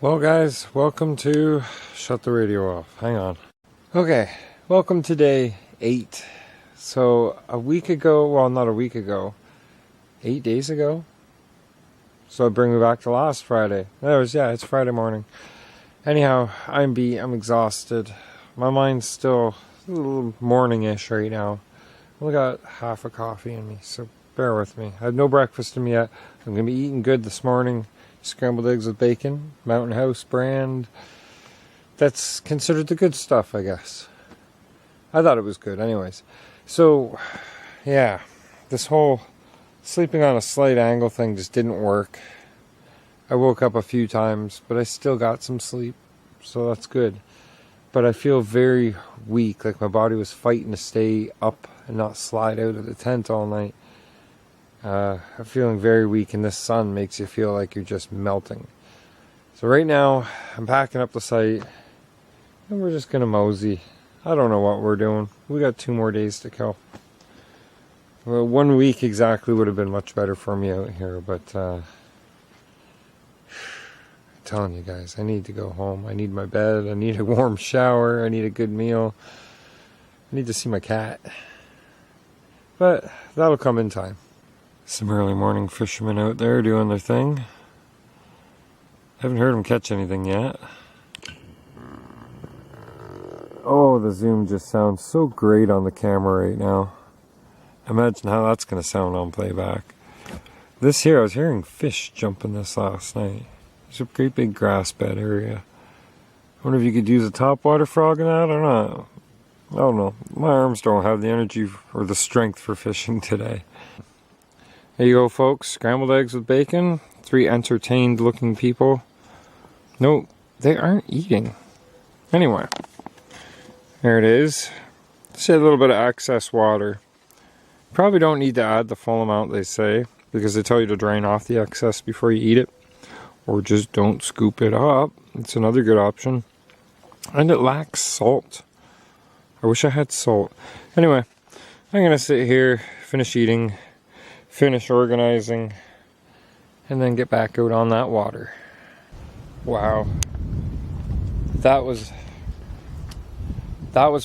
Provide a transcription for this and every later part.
Well guys, welcome to shut the radio off. Hang on. Okay, welcome to day 8. So a week ago, well not a week ago, 8 days ago. So it brings me back to last Friday. It's Friday morning. Anyhow, I'm beat, I'm exhausted. My mind's still a little morning-ish right now. I only got half a coffee in me, so bear with me. I had no breakfast in me yet. I'm gonna be eating good this morning. Scrambled eggs with bacon, Mountain House brand. That's considered the good stuff, I guess. I thought it was good anyways. So, yeah, this whole sleeping on a slight angle thing just didn't work. I woke up a few times, but I still got some sleep, so that's good. But I feel very weak, like my body was fighting to stay up and not slide out of the tent all night. I'm feeling very weak, and this sun makes you feel like you're just melting. So right now, I'm packing up the site, and we're just gonna mosey. I don't know what we're doing. We got 2 more days to kill. Well, 1 week exactly would have been much better for me out here, but I'm telling you guys, I need to go home. I need my bed, I need a warm shower, I need a good meal. I need to see my cat. But that'll come in time. Some early morning fishermen out there doing their thing. Haven't heard them catch anything yet. Oh, the zoom just sounds so great on the camera right now. Imagine how that's going to sound on playback. This here, I was hearing fish jumping this last night. There's a great big grass bed area. I wonder if you could use a topwater frog in that or not. I don't know. My arms don't have the energy or the strength for fishing today. There you go, folks. Scrambled eggs with bacon. 3 entertained looking people. No, they aren't eating. Anyway, there it is. Just a little bit of excess water. Probably don't need to add the full amount, they say, because they tell you to drain off the excess before you eat it. Or just don't scoop it up. It's another good option. And it lacks salt. I wish I had salt. Anyway, I'm going to sit here, finish eating, finish organizing, and then get back out on that water. Wow. That was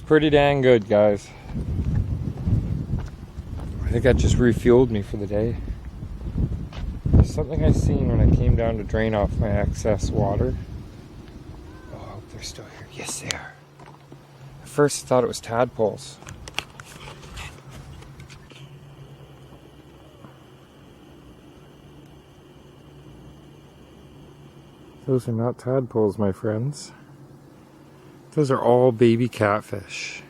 pretty dang good, guys. I think that just refueled me for the day. There's something I seen when I came down to drain off my excess water. Oh, I hope they're still here. Yes, they are. At first I thought it was tadpoles. Those are not tadpoles, my friends. Those are all baby catfish.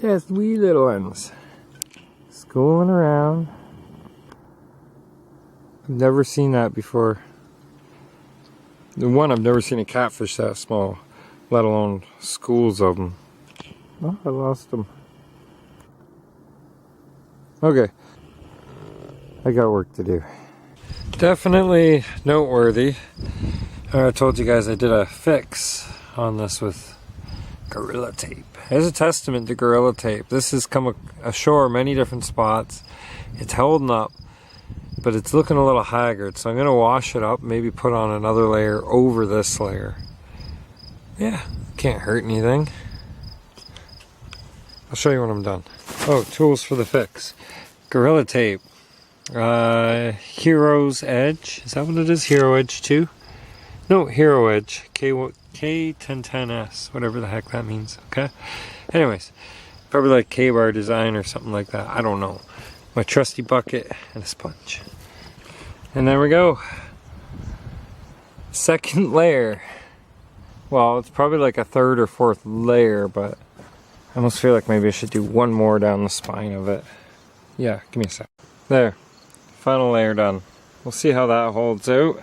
Just wee little ones. Schooling around. I've never seen that before. I've never seen a catfish that small, let alone schools of them. Oh, I lost them. Okay. I got work to do. Definitely noteworthy. I told you guys I did a fix on this with Gorilla Tape. It's a testament to Gorilla Tape. This has come ashore many different spots. It's holding up, but it's looking a little haggard, so I'm going to wash it up, maybe put on another layer over this layer. Yeah, can't hurt anything. I'll show you when I'm done. Oh, tools for the fix. Gorilla Tape. Hero's Edge. Is that what it is? Hero Edge 2? No, Hero Edge. K1010S. Whatever the heck that means. Okay? Anyways. Probably like K-bar design or something like that. I don't know. My trusty bucket and a sponge. And there we go. Second layer. Well, it's probably like a 3rd or 4th layer, but I almost feel like maybe I should do one more down the spine of it. Yeah, give me a sec. There. Final layer done. We'll see how that holds out.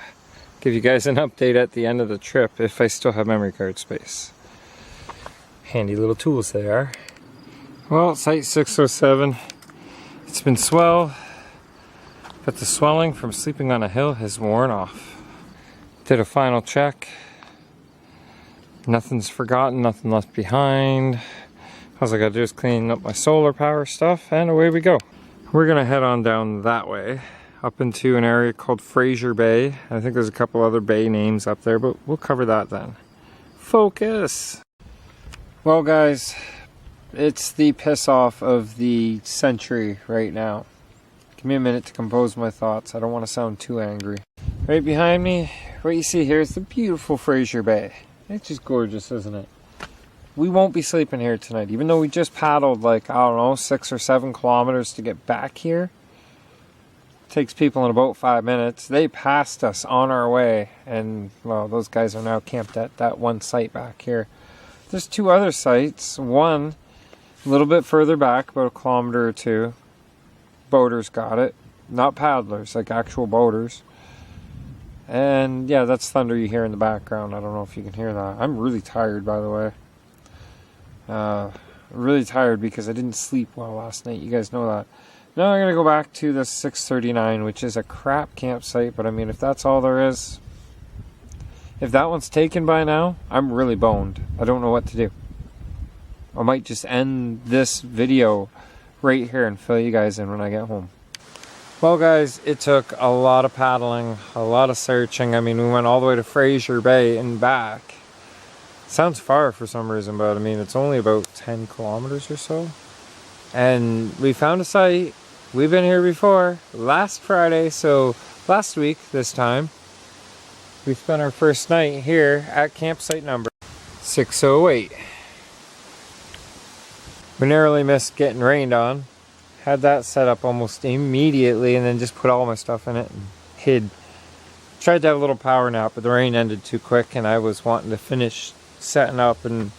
Give you guys an update at the end of the trip if I still have memory card space. Handy little tools they are. Well, site 607. It's been swell, but the swelling from sleeping on a hill has worn off. Did a final check. Nothing's forgotten, nothing left behind. All I gotta do is clean up my solar power stuff, and away we go. We're gonna head on down that way, up into an area called Fraser Bay. I think there's a couple other bay names up there, but we'll cover that then. Focus! Well guys, it's the piss off of the century right now. Give me a minute to compose my thoughts. I don't want to sound too angry. Right behind me, what you see here is the beautiful Fraser Bay. It's just gorgeous, isn't it? We won't be sleeping here tonight, even though we just paddled like, I don't know, 6 or 7 kilometers to get back here. It takes people in about 5 minutes. They passed us on our way, and well, those guys are now camped at that one site back here. There's 2 other sites. One a little bit further back, about 1 kilometer or 2. Boaters got it. Not paddlers, like actual boaters. And yeah, that's thunder you hear in the background. I don't know if you can hear that. I'm really tired, by the way. Really tired because I didn't sleep well last night. You guys know that. Now I'm going to go back to the 639, which is a crap campsite. But I mean, if that's all there is, if that one's taken by now, I'm really boned. I don't know what to do. I might just end this video right here and fill you guys in when I get home. Well guys, it took a lot of paddling, a lot of searching. I mean, we went all the way to Fraser Bay and back. Sounds far for some reason, but I mean, it's only about 10 kilometers or so. And we found a site. We've been here before, last Friday, so last week this time. We spent our first night here at campsite number 608. We narrowly missed getting rained on. Had that set up almost immediately and then just put all my stuff in it and hid. Tried to have a little power nap, but the rain ended too quick and I was wanting to finish setting up and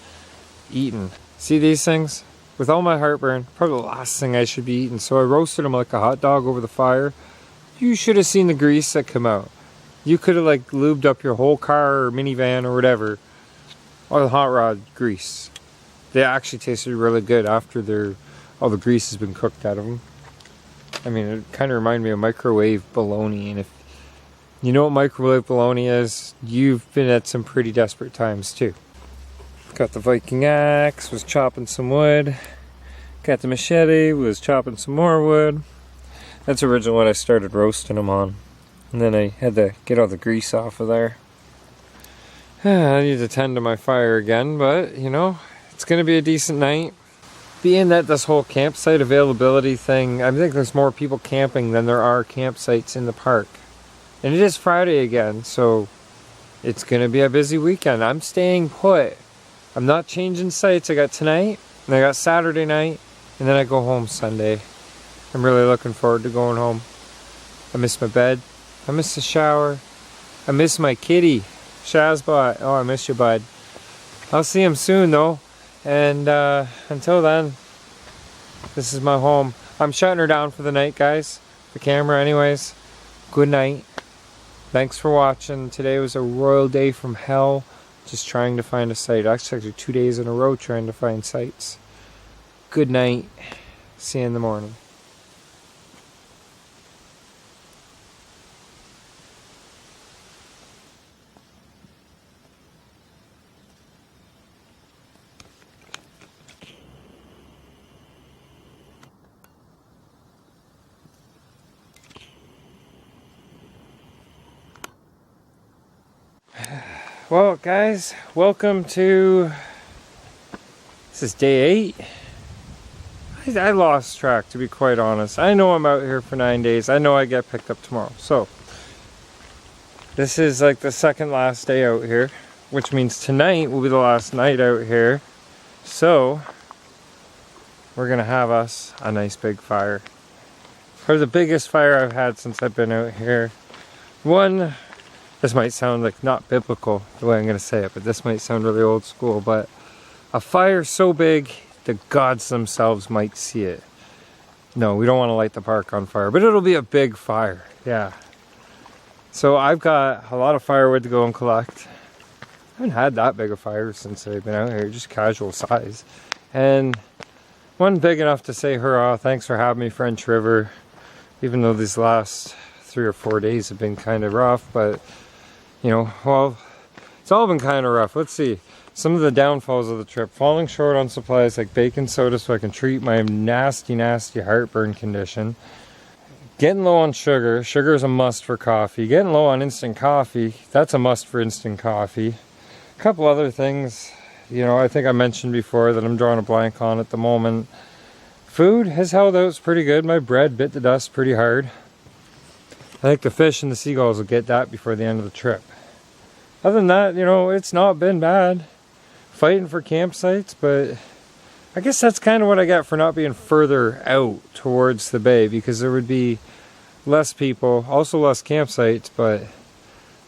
eating. See these things? With all my heartburn, probably the last thing I should be eating. So I roasted them like a hot dog over the fire. You should have seen the grease that come out. You could have like lubed up your whole car or minivan or whatever. Or the hot rod grease. They actually tasted really good after all the grease has been cooked out of them. I mean, it kind of reminded me of microwave bologna, and if you know what microwave bologna is, you've been at some pretty desperate times too. Got the Viking axe, was chopping some wood. Got the machete, was chopping some more wood. That's originally what I started roasting them on. And then I had to get all the grease off of there. I need to tend to my fire again, but you know, it's going to be a decent night. Being that this whole campsite availability thing, I think there's more people camping than there are campsites in the park. And it is Friday again, so it's going to be a busy weekend. I'm staying put. I'm not changing sites. I got tonight, and I got Saturday night, and then I go home Sunday. I'm really looking forward to going home. I miss my bed. I miss the shower. I miss my kitty, Shazbot. Oh, I miss you, bud. I'll see him soon, though. And until then, this is my home. I'm shutting her down for the night, guys. The camera anyways. Good night. Thanks for watching. Today was a royal day from hell. Just trying to find a site. Actually 2 days in a row trying to find sites. Good night. See you in the morning. Well, guys, welcome to, this is day 8. I lost track, to be quite honest. I know I'm out here for 9 days. I know I get picked up tomorrow. So, this is like the second last day out here, which means tonight will be the last night out here. So, we're going to have us a nice big fire. Probably the biggest fire I've had since I've been out here. This might sound like not biblical the way I'm going to say it, but this might sound really old school, but a fire so big the gods themselves might see it. No, we don't want to light the park on fire, but it'll be a big fire, yeah. So I've got a lot of firewood to go and collect. I haven't had that big a fire since I've been out here, just casual size. And one big enough to say hurrah, thanks for having me, French River. Even though these last 3 or 4 days have been kind of rough, but you know, well, it's all been kind of rough. Let's see. Some of the downfalls of the trip. Falling short on supplies like baking soda so I can treat my nasty, nasty heartburn condition. Getting low on sugar. Sugar is a must for coffee. Getting low on instant coffee. That's a must for instant coffee. A couple other things, you know, I think I mentioned before that I'm drawing a blank on at the moment. Food has held out pretty good. My bread bit the dust pretty hard. I think the fish and the seagulls will get that before the end of the trip. Other than that, you know, it's not been bad. Fighting for campsites, but I guess that's kind of what I get for not being further out towards the bay, because there would be less people, also less campsites, but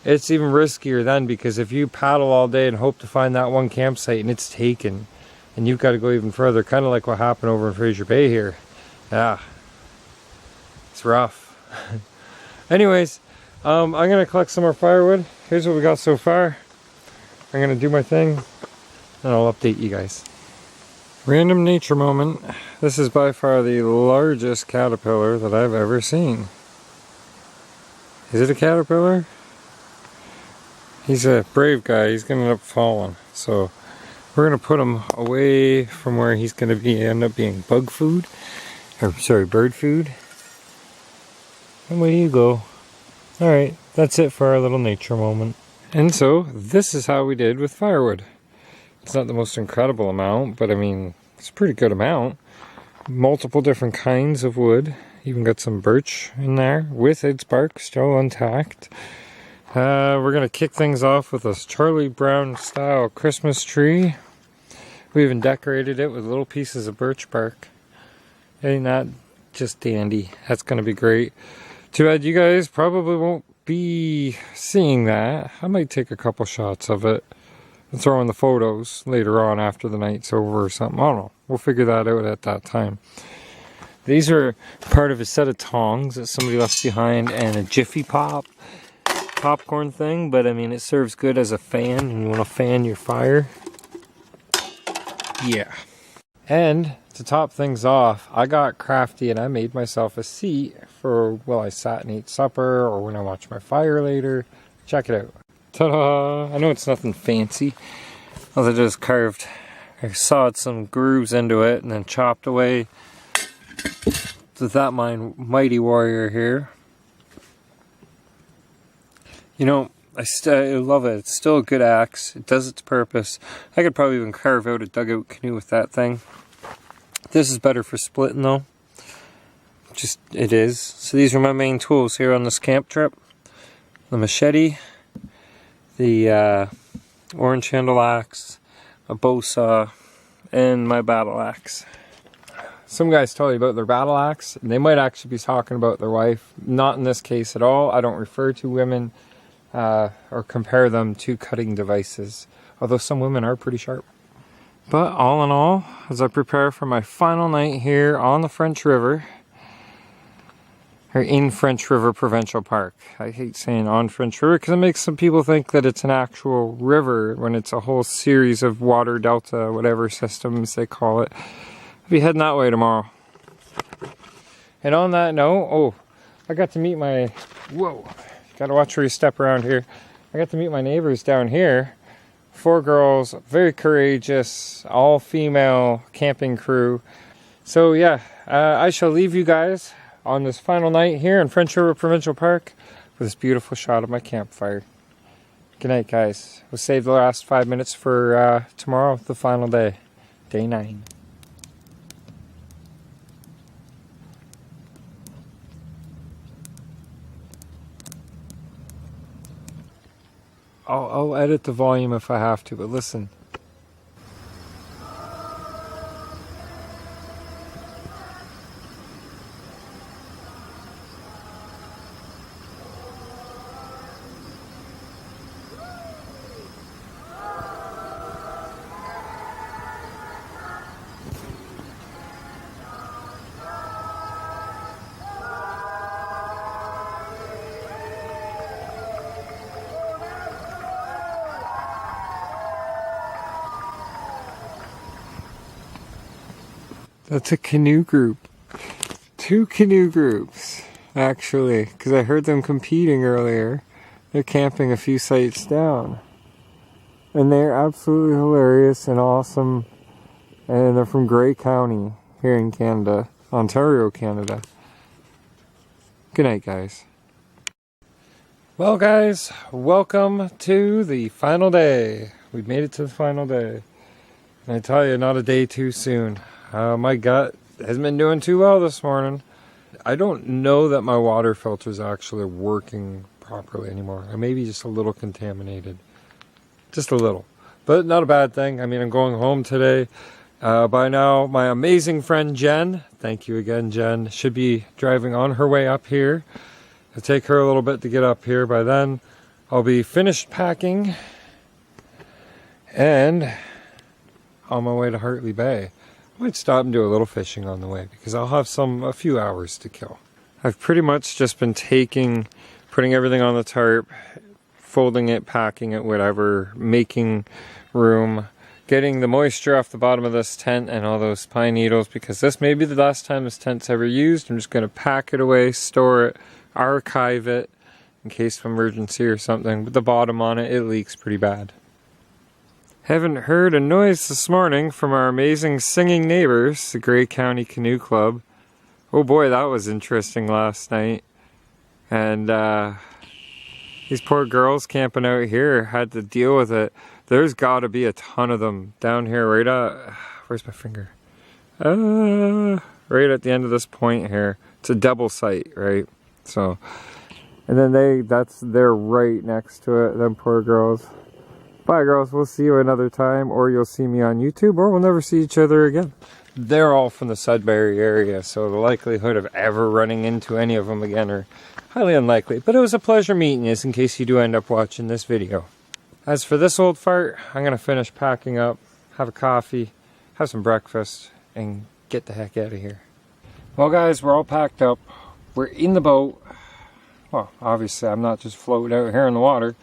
it's even riskier then, because if you paddle all day and hope to find that one campsite and it's taken, and you've got to go even further, kind of like what happened over in Fraser Bay here. Yeah, it's rough. Anyways, I'm going to collect some more firewood. Here's what we got so far. I'm going to do my thing, and I'll update you guys. Random nature moment. This is by far the largest caterpillar that I've ever seen. Is it a caterpillar? He's a brave guy. He's going to end up falling. So we're going to put him away from where he's going to end up being bug food. Or sorry, bird food. And away you go. Alright, that's it for our little nature moment. And so, this is how we did with firewood. It's not the most incredible amount, but I mean, it's a pretty good amount. Multiple different kinds of wood. Even got some birch in there with its bark still intact. We're going to kick things off with a Charlie Brown style Christmas tree. We even decorated it with little pieces of birch bark. Ain't that just dandy? That's going to be great. Too bad you guys probably won't be seeing that. I might take a couple shots of it and throw in the photos later on after the night's over or something. I don't know. We'll figure that out at that time. These are part of a set of tongs that somebody left behind and a Jiffy Pop popcorn thing, but I mean, it serves good as a fan and you want to fan your fire. Yeah. And to top things off, I got crafty and I made myself a seat for while I sat and ate supper or when I watch my fire later. Check it out. Ta-da! I know it's nothing fancy. All I did is I sawed some grooves into it and then chopped away with that mighty warrior here. You know, I love it. It's still a good axe. It does its purpose. I could probably even carve out a dugout canoe with that thing. This is better for splitting though. Just, it is. So these are my main tools here on this camp trip. The machete, the orange handle axe, a bow saw, and my battle axe. Some guys tell you about their battle axe, and they might actually be talking about their wife. Not in this case at all. I don't refer to women or compare them to cutting devices, although some women are pretty sharp. But all in all, as I prepare for my final night here on the French River, or in French River Provincial Park. I hate saying on French River because it makes some people think that it's an actual river when it's a whole series of water delta, whatever systems they call it. I'll be heading that way tomorrow. And on that note, I got to meet my, gotta watch where you step around here. I got to meet my neighbors down here. 4 girls, very courageous, all female camping crew. So yeah, I shall leave you guys on this final night here in French River Provincial Park with this beautiful shot of my campfire. Good night, guys. We'll save the last 5 minutes for tomorrow, the final day, day 9. I'll edit the volume if I have to, but listen. That's a canoe group. 2 canoe groups, actually, because I heard them competing earlier. They're camping a few sites down. And they're absolutely hilarious and awesome. And they're from Grey County here in Canada, Ontario, Canada. Good night, guys. Well, guys, welcome to the final day. We've made it to the final day. And I tell you, not a day too soon. My gut hasn't been doing too well this morning. I don't know that my water filter is actually working properly anymore. I may be just a little contaminated. Just a little. But not a bad thing. I mean, I'm going home today. By now, my amazing friend Jen, thank you again, Jen, should be driving on her way up here. It'll take her a little bit to get up here. By then, I'll be finished packing and on my way to Hartley Bay. I might stop and do a little fishing on the way because I'll have a few hours to kill. I've pretty much just been putting everything on the tarp, folding it, packing it, whatever, making room, getting the moisture off the bottom of this tent and all those pine needles, because this may be the last time this tent's ever used. I'm just going to pack it away, store it, archive it in case of emergency or something. But the bottom on it leaks pretty bad. Haven't heard a noise this morning from our amazing singing neighbors, the Grey County Canoe Club. Oh boy, that was interesting last night. And these poor girls camping out here had to deal with it. There's got to be a ton of them down here right at, where's my finger? Right at the end of this point here. It's a double site, right? So, and then they're right next to it, them poor girls. Bye girls, we'll see you another time, or you'll see me on YouTube, or we'll never see each other again. They're all from the Sudbury area, so the likelihood of ever running into any of them again are highly unlikely. But it was a pleasure meeting you, in case you do end up watching this video. As for this old fart, I'm going to finish packing up, have a coffee, have some breakfast, and get the heck out of here. Well guys, we're all packed up. We're in the boat. Well, obviously I'm not just floating out here in the water.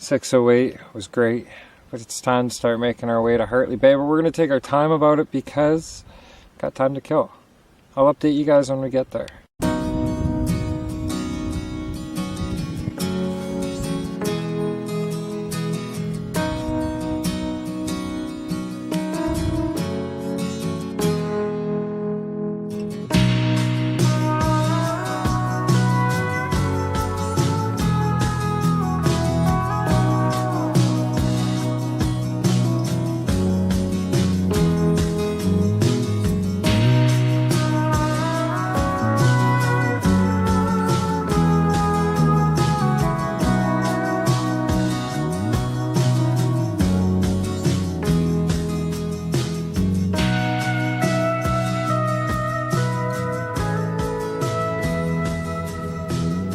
6:08 was great, but it's time to start making our way to Hartley Bay. But we're going to take our time about it because got time to kill. I'll update you guys when we get there.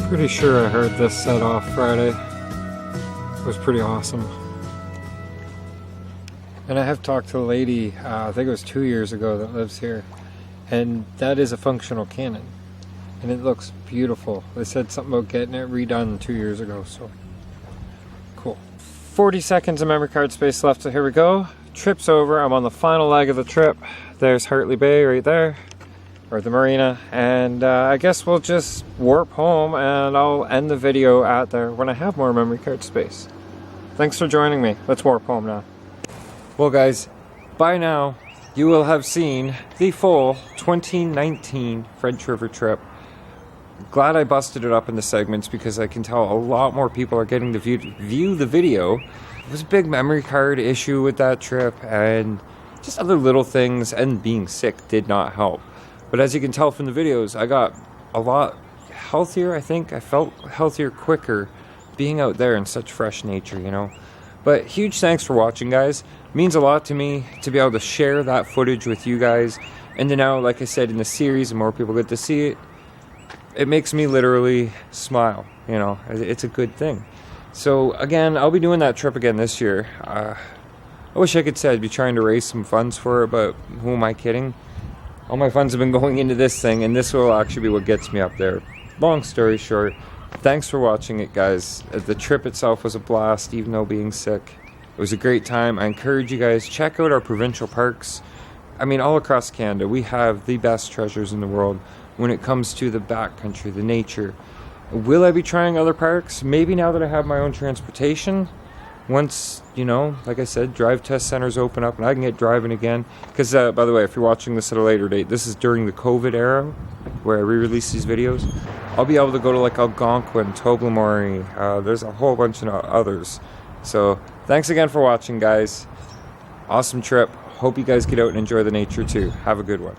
Pretty sure I heard this set off Friday. It was pretty awesome. And I have talked to a lady, I think it was 2 years ago, that lives here. And that is a functional cannon. And it looks beautiful. They said something about getting it redone 2 years ago, so cool. 40 seconds of memory card space left, so here we go. Trip's over, I'm on the final leg of the trip. There's Hartley Bay right there. Or the marina, and I guess we'll just warp home and I'll end the video out there when I have more memory card space. Thanks for joining me. Let's warp home now. Well guys, by now you will have seen the full 2019 French River trip. Glad I busted it up into segments because I can tell a lot more people are getting to view the video. It was a big memory card issue with that trip, and just other little things, and being sick did not help. But as you can tell from the videos, I got a lot healthier, I think. I felt healthier quicker being out there in such fresh nature, you know. But huge thanks for watching, guys. It means a lot to me to be able to share that footage with you guys. And then now, like I said, in the series, and more people get to see it, it makes me literally smile, you know. It's a good thing. So, again, I'll be doing that trip again this year. I wish I could say I'd be trying to raise some funds for it, but who am I kidding? All my funds have been going into this thing, and this will actually be what gets me up there. Long story short, thanks for watching it, guys. The trip itself was a blast, even though being sick. It was a great time. I encourage you guys, check out our provincial parks. I mean, all across Canada, we have the best treasures in the world when it comes to the backcountry, the nature. Will I be trying other parks? Maybe now that I have my own transportation. Once, you know, like I said, drive test centers open up and I can get driving again. Because, by the way, if you're watching this at a later date, this is during the COVID era where I re-release these videos. I'll be able to go to like Algonquin, Tobermory. There's a whole bunch of others. So, thanks again for watching, guys. Awesome trip. Hope you guys get out and enjoy the nature too. Have a good one.